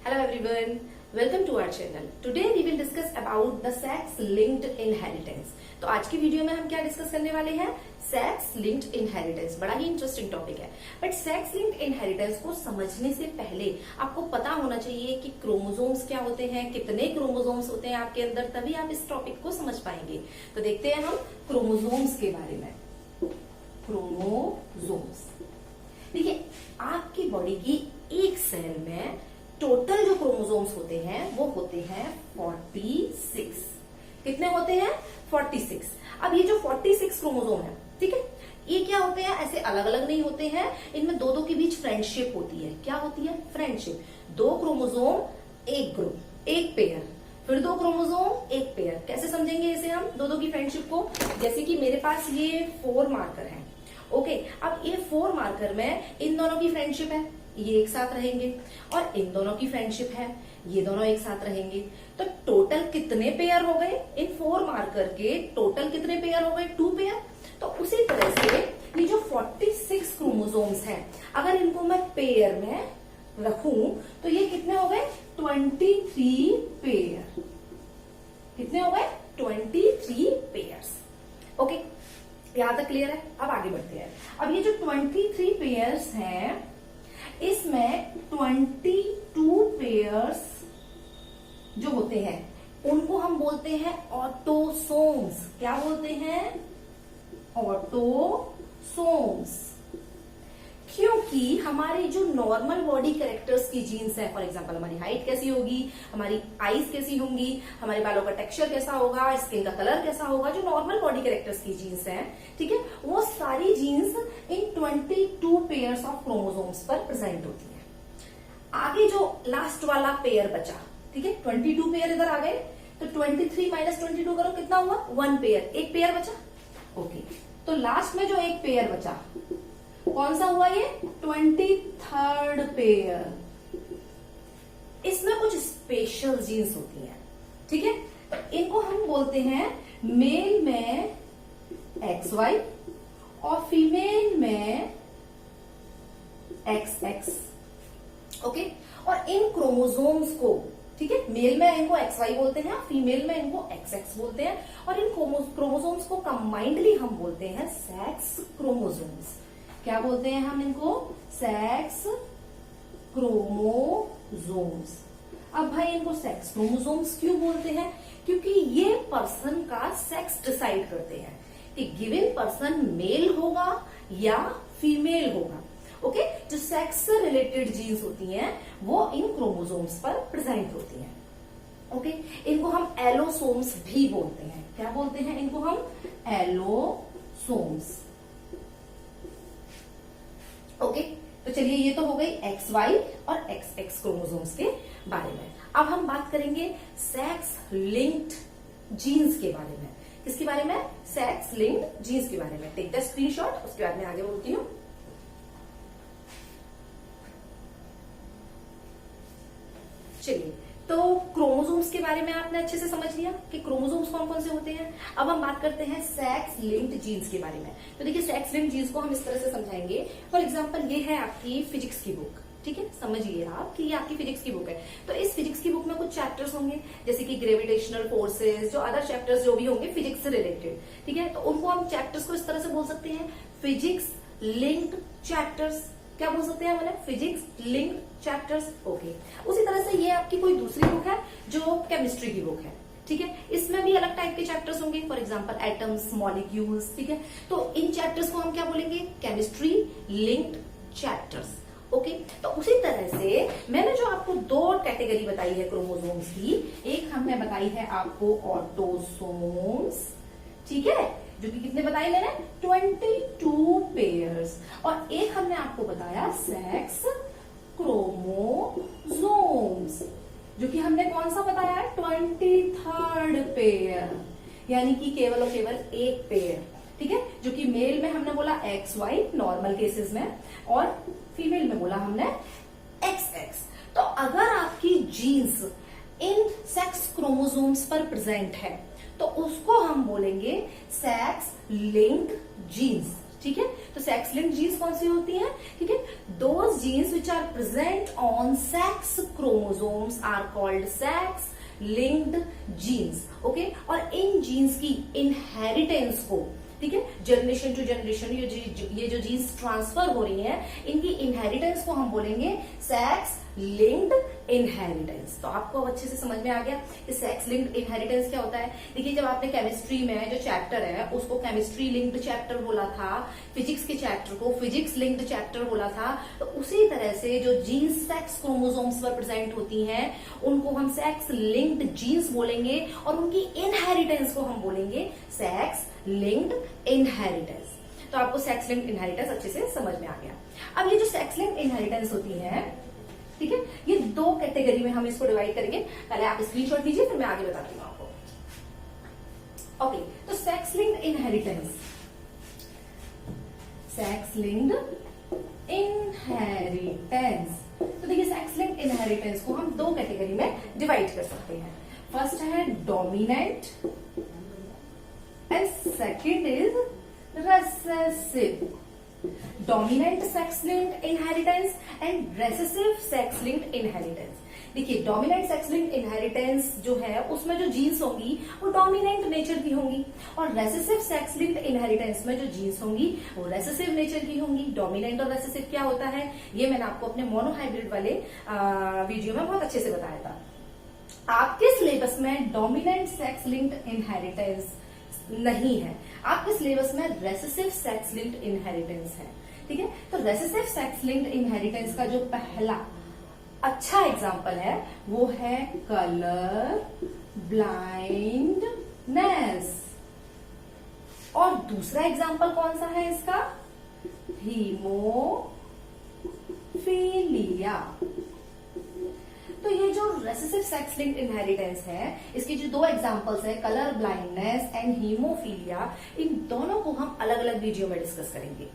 Hello everyone, welcome to our channel. Today we will discuss about the sex linked inheritance. तो आज की video में हम क्या डिस्कस करने वाले हैं? Sex linked inheritance. बड़ा ही इंटरेस्टिंग टॉपिक है. बट सेक्स लिंक्ड इनहेरिटेंस को समझने से पहले आपको पता होना चाहिए कि क्रोमोसोम्स क्या होते हैं, कितने क्रोमोसोम्स होते हैं आपके अंदर, तभी आप इस टॉपिक को समझ पाएंगे. तो देखते हैं हम क्रोमोसोम्स के बारे में. क्रोमोसोम्स देखिए, आपकी बॉडी की एक सेल में टोटल जो क्रोमोसोम्स होते हैं वो होते हैं 46. कितने होते हैं? 46. अब ये जो 46 क्रोमोसोम है, ठीक है, ये क्या होते हैं? ऐसे अलग अलग नहीं होते हैं. इनमें दो के बीच फ्रेंडशिप होती है. क्या होती है? फ्रेंडशिप. 2 क्रोमोसोम एक ग्रुप, एक पेयर, फिर 2 क्रोमोसोम एक पेयर. कैसे समझेंगे इसे हम दो की फ्रेंडशिप को? जैसे कि मेरे पास ये 4 मार्कर है. ओके, अब ये 4 मार्कर में इन दोनों की फ्रेंडशिप है, ये एक साथ रहेंगे, और इन दोनों की फ्रेंडशिप है, ये दोनों एक साथ रहेंगे. तो टोटल कितने पेयर हो गए? इन 4 मार्कर के टोटल कितने पेयर हो गए? 2 पेयर. तो उसी तरह से ये जो 46 क्रोमोसोम्स हैं, अगर इनको मैं पेयर में रखूं तो ये कितने हो गए? 23 पेयर. कितने हो गए? 23 पेयर्स. ओके, यहां तक क्लियर है? अब आगे बढ़ते हैं. अब ये जो 23 पेयर्स हैं, इसमें 22 पेयर्स जो होते हैं उनको हम बोलते हैं ऑटोसोम्स. क्या बोलते हैं? ऑटोसोम्स. क्योंकि हमारी जो नॉर्मल बॉडी कैरेक्टर्स की जीन्स है, फॉर एग्जांपल हमारी हाइट कैसी होगी, हमारी आईज कैसी होंगी, हमारे बालों का टेक्सचर कैसा होगा, स्किन का कलर कैसा होगा, जो नॉर्मल बॉडी कैरेक्टर्स की जीन्स हैं, ठीक है, वो सारी जीन्स इन 22 पेयर्स ऑफ क्रोमोसोम्स पर प्रेजेंट होती है. आगे जो लास्ट वाला पेयर बचा, ठीक है, 22 पेयर इधर आ गए, तो 23 माइनस 22 करो, कितना हुआ? 1 पेयर. एक पेयर बचा. ओके, तो लास्ट में जो एक पेयर बचा कौन सा हुआ? ये 23rd पेयर. इसमें कुछ स्पेशल जीन्स होती हैं, ठीक है, तो इनको हम बोलते हैं मेल में XY और फीमेल में XX. ओके, और इन क्रोमोसोम्स को, ठीक है, मेल में इनको XY बोलते हैं, फीमेल में इनको XX बोलते हैं, और इन क्रोमोसोम्स को कंबाइंडली हम बोलते हैं सेक्स क्रोमोसोम्स. क्या बोलते हैं हम इनको? Sex chromosomes. अब भाई इनको सेक्स क्रोमोसोम्स क्यों बोलते हैं? क्योंकि ये पर्सन का सेक्स डिसाइड करते हैं कि गिवन पर्सन मेल होगा या फीमेल होगा. ओके, जो सेक्स से रिलेटेड जीन्स होती हैं वो इन क्रोमोसोम्स पर प्रेजेंट होती हैं. ओके, इनको हम एलोसोम्स भी बोलते हैं. क्या बोलते हैं इनको हम? एलोसोम्स. ओके, तो चलिए ये तो हो गई XY और XX क्रोमोसोम्स के बारे में. अब हम बात करेंगे सेक्स लिंक्ड जीन्स के बारे में. किसके बारे में? सेक्स लिंक्ड जीन्स के बारे में. टेक द स्क्रीनशॉट, उसके बाद में आगे बोलती हूँ. चलिए, तो क्रोमोसोम्स के बारे में आपने अच्छे से समझ लिया कि क्रोमोसोम्स कौन कौन से होते हैं. अब हम बात करते हैं सेक्स लिंक्ड जीन्स के बारे में. तो देखिए, सेक्स लिंक्ड जीन्स को हम इस तरह से समझाएंगे. फॉर एग्जांपल ये है आपकी फिजिक्स की बुक, ठीक है, समझिए आप कि ये आपकी फिजिक्स की बुक है. तो इस फिजिक्स की बुक में कुछ चैप्टर्स होंगे, जैसे कि ग्रेविटेशनल फोर्सेस, जो अदर चैप्टर्स जो भी होंगे फिजिक्स से रिलेटेड, ठीक है, तो उनको हम चैप्टर्स को इस तरह से बोल सकते हैं फिजिक्स लिंक्ड चैप्टर्स. क्या बोल सकते हैं मैंने? Physics linked chapters. ओके, उसी तरह से ये आपकी कोई दूसरी बुक है जो केमिस्ट्री की बुक है, ठीक है, इसमें भी अलग टाइप के चैप्टर्स होंगे, फॉर एग्जांपल एटम्स, मॉलिक्यूल्स, ठीक है, तो इन चैप्टर्स को हम क्या बोलेंगे? Chemistry linked chapters. ओके, तो उसी तरह से मैंने जो आपको 2 कैटेगरी बताई है क्रोमोसोम्स की, एक हमने बताई है आपको ऑटोसोम्स, ठीक है, जो कि कितने बताए मैंने? 22 पेयर्स, और एक हमने आपको बताया सेक्स क्रोमोसोम्स, जो कि हमने कौन सा बताया है? 23rd पेयर, यानी कि केवल और केवल एक पेयर, ठीक है, जो कि मेल में हमने बोला XY नॉर्मल केसेस में, और फीमेल में बोला हमने XX. तो अगर आपकी जीन्स इन सेक्स क्रोमोसोम्स पर प्रेजेंट है तो उसको हम बोलेंगे सेक्स लिंक्ड जीन्स. ठीक है। तो सेक्स लिंक्ड जीन्स कौन सी होती हैं? ठीक है, those genes which are present on sex chromosomes are called sex linked genes. Okay, और इन जीन्स की इनहेरिटेंस को, ठीक है, जनरेशन टू जनरेशन ये जो जीन्स ट्रांसफर हो रही हैं, इनकी इनहेरिटेंस को हम बोलेंगे सेक्स लिंक्ड इनहेरिटेंस। तो आपको अच्छे से समझ में आ गया कि सेक्स लिंक्ड इनहेरिटेंस क्या होता है। देखिए, जब आपने केमिस्ट्री में जो चैप्टर है उसको केमिस्ट्री लिंक्ड चैप्टर बोला था, फिजिक्स के चैप्टर को फिजिक्स लिंक्ड चैप्टर बोला था, तो उसी तरह से जो जीन्स सेक्स क्रोमोसोम्स पर प्रेजेंट होती हैं उनको हम सेक्स लिंक्ड जीन्स बोलेंगे और उनकी इनहेरिटेंस को हम बोलेंगे सेक्स लिंक्ड इनहेरिटेंस। तो आपको सेक्स लिंक्ड इनहेरिटेंस अच्छे से समझ में आ गया। अब ये जो सेक्स लिंक्ड इनहेरिटेंस होती है, ठीक है, ये दो कैटेगरी में हम इसको डिवाइड करेंगे। पहले आप स्क्रीनशॉट लीजिए, फिर मैं आगे बताती हूँ आपको। ओके, तो sex linked inheritance, sex linked inheritance, तो देखिए सेक्स लिंक्ड इनहेरिटेंस को हम दो कैटेगरी में डिवाइड कर सकते हैं। फर्स्ट है dominant and second is recessive. Dominant sex linked inheritance and recessive sex linked inheritance. देखिए, डोमिनेंट सेक्स लिंक्ड इनहेरिटेंस जो है उसमें जो जीन्स होंगी वो डोमिनेंट नेचर की होंगी, और रेसेसिव सेक्स लिंक्ड इनहेरिटेंस में जो जीन्स होंगी वो रेसेसिव नेचर की होंगी। डोमिनेंट और रेसेसिव क्या होता है ये मैंने आपको अपने मोनोहाइब्रिड वाले वीडियो में बहुत अच्छे से बताया था। आपके सिलेबस में डोमिनेंट सेक्स लिंक्ड इनहेरिटेंस नहीं है, आपके सिलेबस में रेसेसिव सेक्स लिंक्ड इनहेरिटेंस है। ठीक है, तो रेसेसिव सेक्स लिंक्ड इनहेरिटेंस का जो पहला अच्छा एग्जांपल है वो है कलर ब्लाइंडनेस, और दूसरा एग्जांपल कौन सा है इसका? हीमोफीलिया। तो ये जो रेसेसिव सेक्स लिंक्ड इनहेरिटेंस है, इसके जो दो एग्जांपल्स है कलर ब्लाइंडनेस एंड हीमोफीलिया, इन दोनों को हम अलग अलग वीडियो में डिस्कस करेंगे।